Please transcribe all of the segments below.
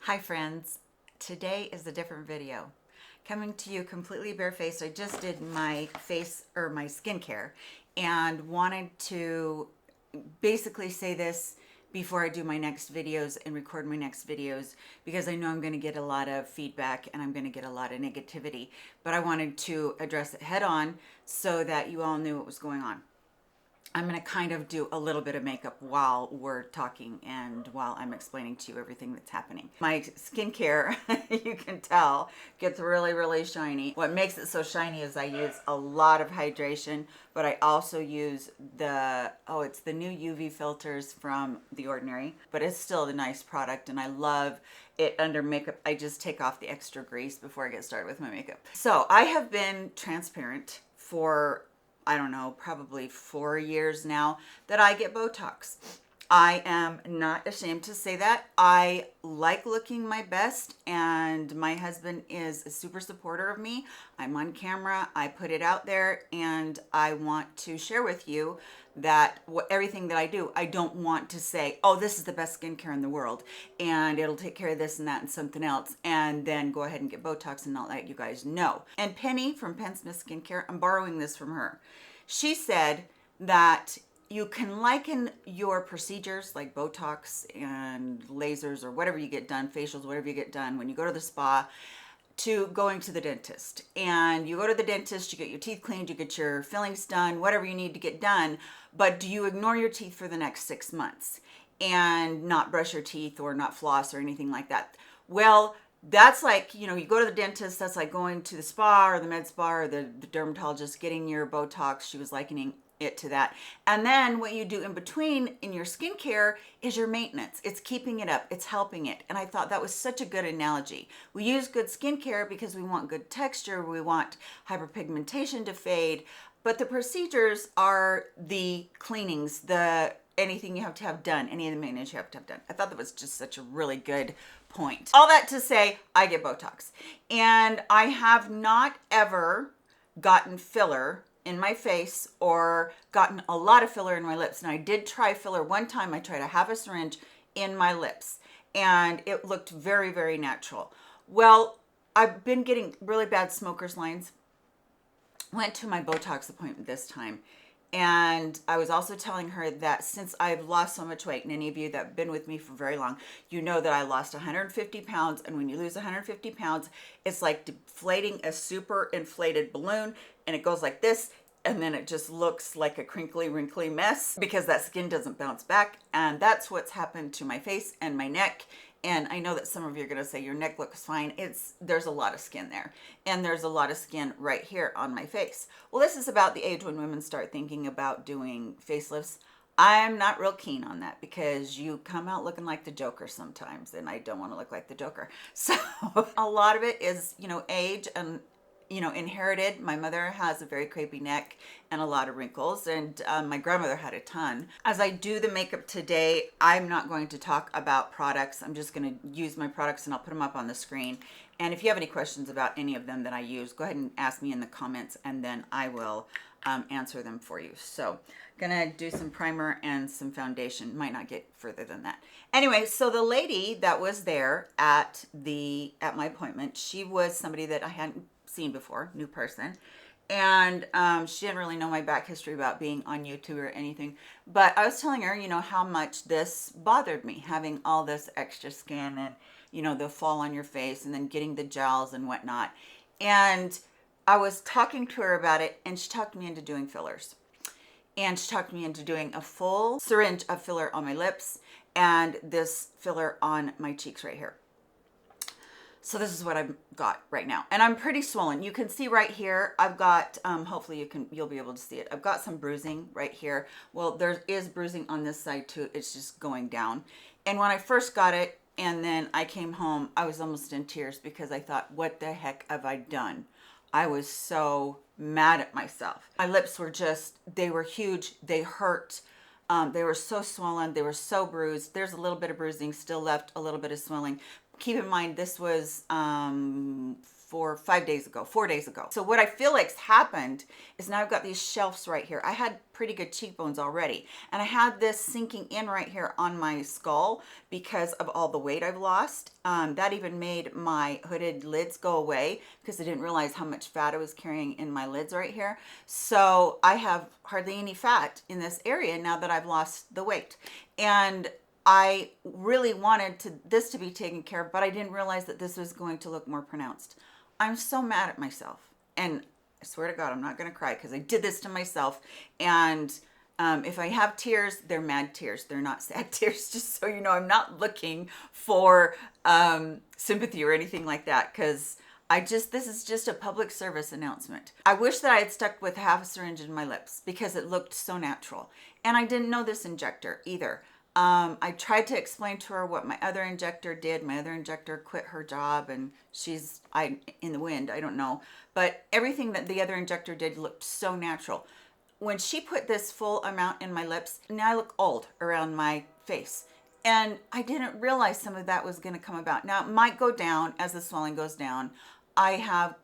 Hi friends, today is a different video. Coming to you completely barefaced. I just did my face or my skincare and wanted to basically say this before I do my next videos and record my next videos, because I know I'm going to get a lot of feedback and I'm going to get a lot of negativity, but I wanted to address it head on so that you all knew what was going on. I'm going to kind of do a little bit of makeup while we're talking and while I'm explaining to you everything that's happening. My skincare, you can tell, gets really, really shiny. What makes it so shiny is I use a lot of hydration, but I also use it's the new UV filters from The Ordinary, but it's still a nice product and I love it under makeup. I just take off the extra grease before I get started with my makeup. So I have been transparent for I don't know, probably 4 years now that I get Botox. I am not ashamed to say that. I like looking my best, and my husband is a super supporter of me. I'm on camera, I put it out there, and I want to share with you that everything that I do, I don't want to say, oh, this is the best skincare in the world, and it'll take care of this and that and something else, and then go ahead and get Botox and not let you guys know. And Penny from Penn Smith Skincare, I'm borrowing this from her. She said that you can liken your procedures like Botox and lasers or whatever you get done, facials, whatever you get done when you go to the spa, to going to the dentist. And you go to the dentist, you get your teeth cleaned, you get your fillings done, whatever you need to get done, but do you ignore your teeth for the next 6 months and not brush your teeth or not floss or anything like that? Well, that's like, you go to the dentist, that's like going to the spa or the med spa or the dermatologist, getting your Botox. She was likening it to that. And then what you do in between in your skincare is your maintenance. It's keeping it up, it's helping it. And I thought that was such a good analogy. We use good skincare because we want good texture, we want hyperpigmentation to fade, but the procedures are the cleanings, anything you have to have done, any of the maintenance you have to have done. I thought that was just such a really good point. All that to say, I get Botox, and I have not ever gotten filler in my face or gotten a lot of filler in my lips. And I did try filler one time. I tried to have a syringe in my lips and it looked very, very natural. Well, I've been getting really bad smoker's lines. Went to my Botox appointment this time. And I was also telling her that since I've lost so much weight, and any of you that have been with me for very long, you know that I lost 150 pounds. And when you lose 150 pounds, it's like deflating a super inflated balloon, and it goes like this. And then it just looks like a crinkly, wrinkly mess because that skin doesn't bounce back. And that's what's happened to my face and my neck. And I know that some of you are going to say your neck looks fine. There's a lot of skin there, and there's a lot of skin right here on my face. Well, this is about the age when women start thinking about doing facelifts. I'm not real keen on that because you come out looking like the Joker sometimes, and I don't want to look like the Joker. So a lot of it is, age and inherited. My mother has a very crepey neck and a lot of wrinkles, and my grandmother had a ton. As I do the makeup today, I'm not going to talk about products. I'm just going to use my products and I'll put them up on the screen. And if you have any questions about any of them that I use, go ahead and ask me in the comments, and then I will answer them for you. So gonna do some primer and some foundation. Might not get further than that. Anyway, so the lady that was there at my appointment, she was somebody that I hadn't seen before, new person, and she didn't really know my back history about being on YouTube or anything, but I was telling her, how much this bothered me, having all this extra skin and the fall on your face and then getting the gels and whatnot. And I was talking to her about it, and she talked me into doing fillers, and she talked me into doing a full syringe of filler on my lips and this filler on my cheeks right here. So this is what I've got right now. And I'm pretty swollen. You can see right here, I've got, hopefully you'll be able to see it. I've got some bruising right here. Well, there is bruising on this side too. It's just going down. And when I first got it, and then I came home, I was almost in tears because I thought, what the heck have I done? I was so mad at myself. My lips were they were huge. They hurt. They were so swollen. They were so bruised. There's a little bit of bruising still left, a little bit of swelling. Keep in mind, this was for 5 days ago, 4 days ago. So what I feel like's happened is now I've got these shelves right here. I had pretty good cheekbones already, and I had this sinking in right here on my skull because of all the weight I've lost. That even made my hooded lids go away because I didn't realize how much fat I was carrying in my lids right here. So I have hardly any fat in this area now that I've lost the weight. And I really wanted this to be taken care of, but I didn't realize that this was going to look more pronounced. I'm so mad at myself. And I swear to God, I'm not going to cry because I did this to myself. And if I have tears, they're mad tears. They're not sad tears, just so you know. I'm not looking for sympathy or anything like that, because this is just a public service announcement. I wish that I had stuck with half a syringe in my lips because it looked so natural. And I didn't know this injector either. I tried to explain to her what my other injector did. My other injector quit her job and she's in the wind, I don't know. But everything that the other injector did looked so natural. When she put this full amount in my lips, now I look old around my face. And I didn't realize some of that was going to come about. Now it might go down as the swelling goes down. I have,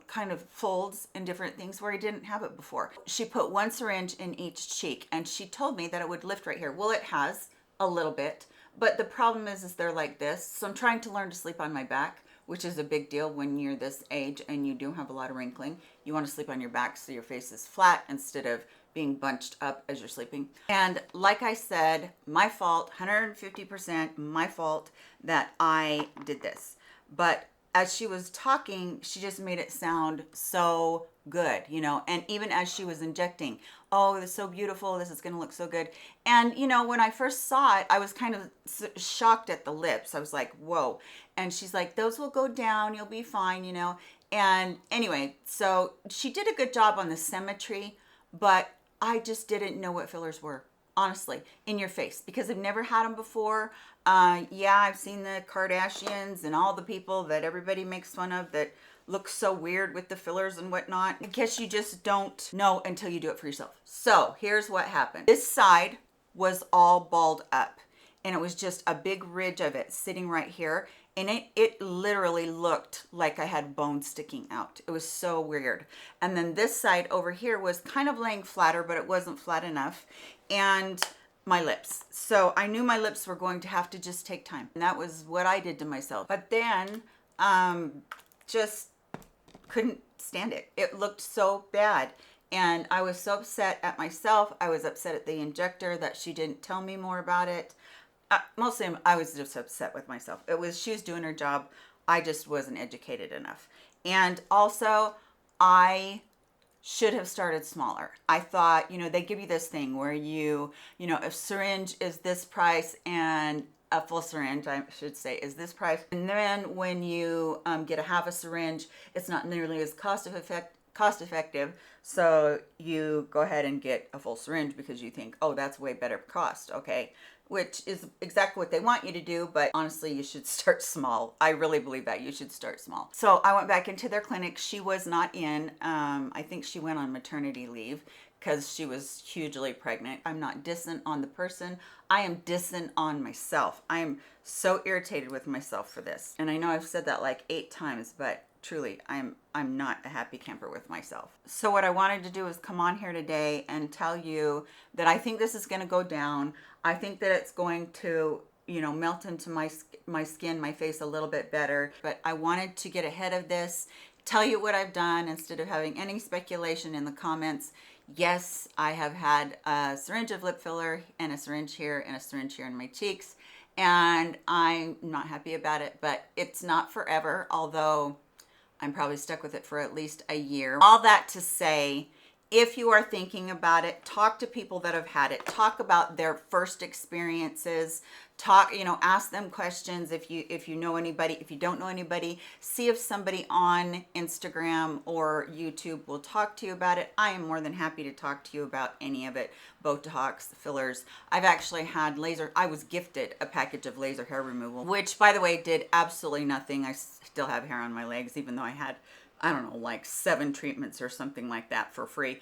kind of folds and different things where I didn't have it before. She put one syringe in each cheek and she told me that it would lift right here. Well, it has a little bit, but the problem is they're like this. So I'm trying to learn to sleep on my back, which is a big deal when you're this age and you do have a lot of wrinkling. You want to sleep on your back so your face is flat instead of being bunched up as you're sleeping. And like I said, my fault, 150% my fault that I did this. But as she was talking, she just made it sound so good, and even as she was injecting, oh, this is so beautiful, this is going to look so good. And when I first saw it, I was kind of shocked at the lips. I was like, whoa. And she's like, those will go down, you'll be fine, and anyway, so she did a good job on the symmetry, but I just didn't know what fillers were, honestly, in your face, because I've never had them before. Yeah, I've seen the Kardashians and all the people that everybody makes fun of that look so weird with the fillers and whatnot. I guess you just don't know until you do it for yourself. So here's what happened. This side was all balled up and it was just a big ridge of it sitting right here. And it literally looked like I had bones sticking out. It was so weird. And then this side over here was kind of laying flatter, but it wasn't flat enough. And my lips. So I knew my lips were going to have to just take time. And that was what I did to myself. But then just couldn't stand it. It looked so bad. And I was so upset at myself. I was upset at the injector that she didn't tell me more about it. Mostly I was just upset with myself. She was doing her job. I just wasn't educated enough. And also I should have started smaller. I thought, they give you this thing where a syringe is this price and a full syringe, I should say, is this price. And then when you get a half a syringe, it's not nearly as cost effective. So you go ahead and get a full syringe because you think, oh, that's way better cost. Okay. Which is exactly what they want you to do, but honestly, you should start small. I really believe that you should start small. So I went back into their clinic. She was not in. I think she went on maternity leave because she was hugely pregnant. I'm not dissing on the person. I am dissing on myself. I am so irritated with myself for this. And I know I've said that like 8 times, but truly, I'm not a happy camper with myself. So what I wanted to do is come on here today and tell you that I think this is going to go down. I think that it's going to, melt into my skin, my face a little bit better. But I wanted to get ahead of this, tell you what I've done instead of having any speculation in the comments. Yes, I have had a syringe of lip filler and a syringe here and a syringe here in my cheeks. And I'm not happy about it, but it's not forever, although I'm probably stuck with it for at least a year. All that to say, if you are thinking about it, talk to people that have had it. Talk about their first experiences. Ask them questions if you know anybody. If you don't know anybody, see if somebody on Instagram or YouTube will talk to you about it. I am more than happy to talk to you about any of it. Botox, fillers. I've actually had I was gifted a package of laser hair removal, which by the way did absolutely nothing. I still have hair on my legs, even though I had, I don't know, like 7 treatments or something like that for free.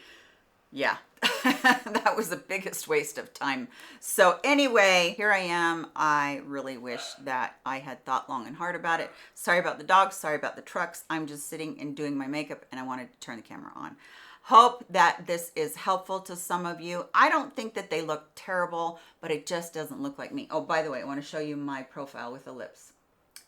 Yeah, that was the biggest waste of time. So anyway, here I am. I really wish that I had thought long and hard about it. Sorry about the dogs, sorry about the trucks. I'm just sitting and doing my makeup and I wanted to turn the camera on. Hope that this is helpful to some of you. I don't think that they look terrible, but it just doesn't look like me. Oh, by the way, I want to show you my profile with the lips.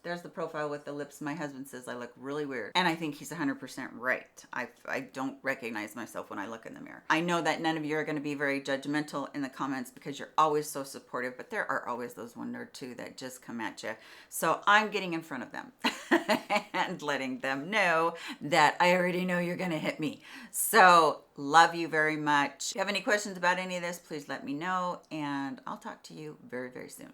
There's the profile with the lips. My husband says I look really weird. And I think he's 100% right. I don't recognize myself when I look in the mirror. I know that none of you are going to be very judgmental in the comments because you're always so supportive, but there are always those one or two that just come at you. So I'm getting in front of them and letting them know that I already know you're going to hit me. So love you very much. If you have any questions about any of this, please let me know, and I'll talk to you very, very soon.